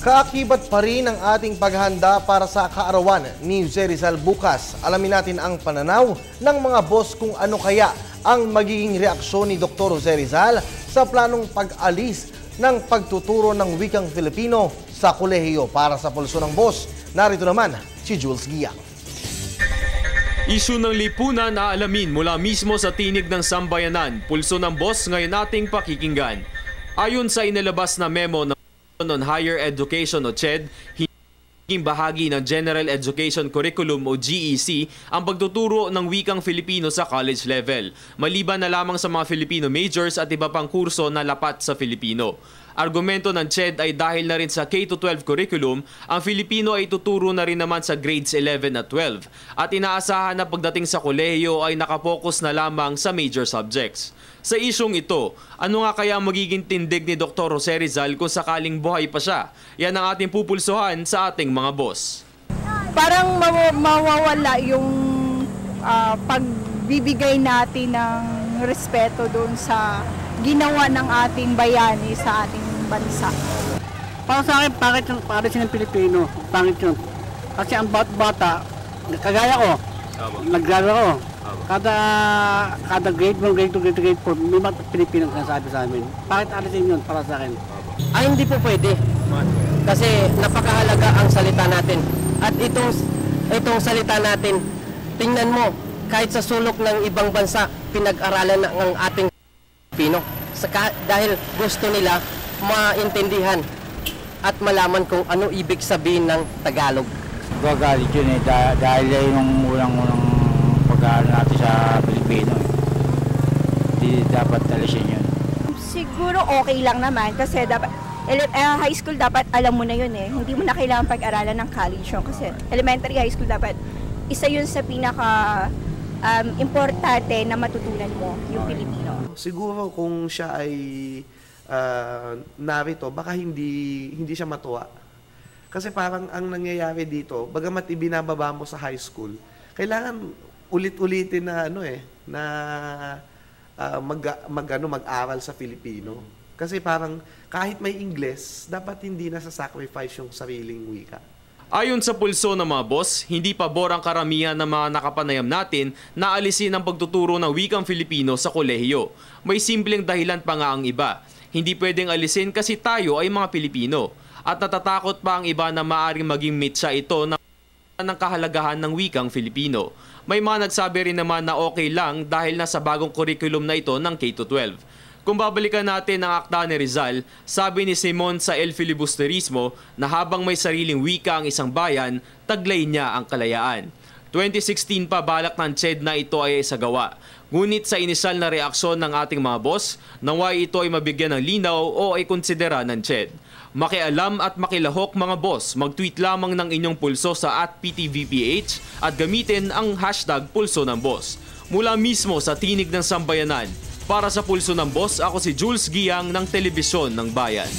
Kaakibat pa rin ang ating paghahanda para sa kaarawan ni Jose Rizal bukas. Alamin natin ang pananaw ng mga boss kung ano kaya ang magiging reaksyon ni Dr. Jose Rizal sa planong pag-alis ng pagtuturo ng wikang Filipino sa kolehiyo. Para sa Pulso ng Boss, narito naman si Jules Gia. Isyu ng lipunan na alamin mula mismo sa tinig ng sambayanan. Pulso ng Boss ngayon nating pakikinggan. Ayon sa inilabas na memo ng on Higher Education o CHED, hindi bahagi ng General Education Curriculum o GEC ang pagtuturo ng wikang Filipino sa college level, maliban na lamang sa mga Filipino majors at iba pang kurso na lapat sa Filipino. Argumento ng CHED ay dahil na rin sa K-12 curriculum, ang Filipino ay tuturo na rin naman sa grades 11 at 12 at inaasahan na pagdating sa kolehiyo ay nakapokus na lamang sa major subjects. Sa isyong ito, ano nga kaya magiging tindig ni Dr. Jose Rizal kung sakaling buhay pa siya? Yan ang ating pupulsuhan sa ating mga boss. Parang mawawala yung pagbibigay natin ng respeto doon sa ginawa ng ating bayani sa ating bansa. Para sa akin, pangit siya ng Pilipino. Pangit yun. Kasi ang bata, kagaya ko, naglalaro ko. Kada grade 1, grade 2, grade 4, may mga Pilipino na sabi sa amin. Bakit alisin yun para sa akin? Ay, hindi po pwede. Kasi napakahalaga ang salita natin. At itong salita natin, tingnan mo, kahit sa sulok ng ibang bansa, pinag-aralan ng ating Pilipino. Dahil gusto nila maintindihan at malaman kung ano ibig sabihin ng Tagalog. Gagalit yun dahil yung unang pag-aaral natin sa Pilipino. Hindi dapat alisin yun. Siguro okay lang naman kasi dapat high school dapat alam mo na yun eh. Hindi mo na kailangan pag-aralan ng college yun kasi elementary, high school dapat isa yun sa pinaka importante na matutunan mo yung Pilipino. Siguro kung siya ay narito, baka hindi siya matuwa. Kasi parang ang nangyayari dito, bagamat ibinababa mo sa high school, kailangan ulit-ulitin na mag-aral sa Filipino. Kasi parang kahit may Ingles, dapat hindi na sacrifice yung sariling wika. Ayon sa pulso ng mga boss, hindi pabor ang karamihan ng mga nakapanayam natin na alisin ang pagtuturo ng wikang Filipino sa kolehiyo. May simpleng dahilan pa nga ang iba. Hindi pwedeng alisin kasi tayo ay mga Pilipino. At natatakot pa ang iba na maaaring maging mitsa ito ng kahalagahan ng wikang Filipino. May mga nagsabi rin naman na okay lang dahil nasa bagong curriculum na ito ng K-12. Kung babalikan natin ang akda ni Rizal, sabi ni Simon sa El Filibusterismo na habang may sariling wika ang isang bayan, taglay niya ang kalayaan. 2016 pa balak ng CHED na ito ay isagawa. Ngunit sa inisal na reaksyon ng ating mga boss, naway ito ay mabigyan ng linaw o ay konsidera ng CHED. Makialam at makilahok mga boss, mag-tweet lamang ng inyong pulso sa @PTVPH at gamitin ang hashtag Pulso ng Boss. Mula mismo sa tinig ng sambayanan, para sa Pulso ng Boss, ako si Jules Giang ng Telebisyon ng Bayan.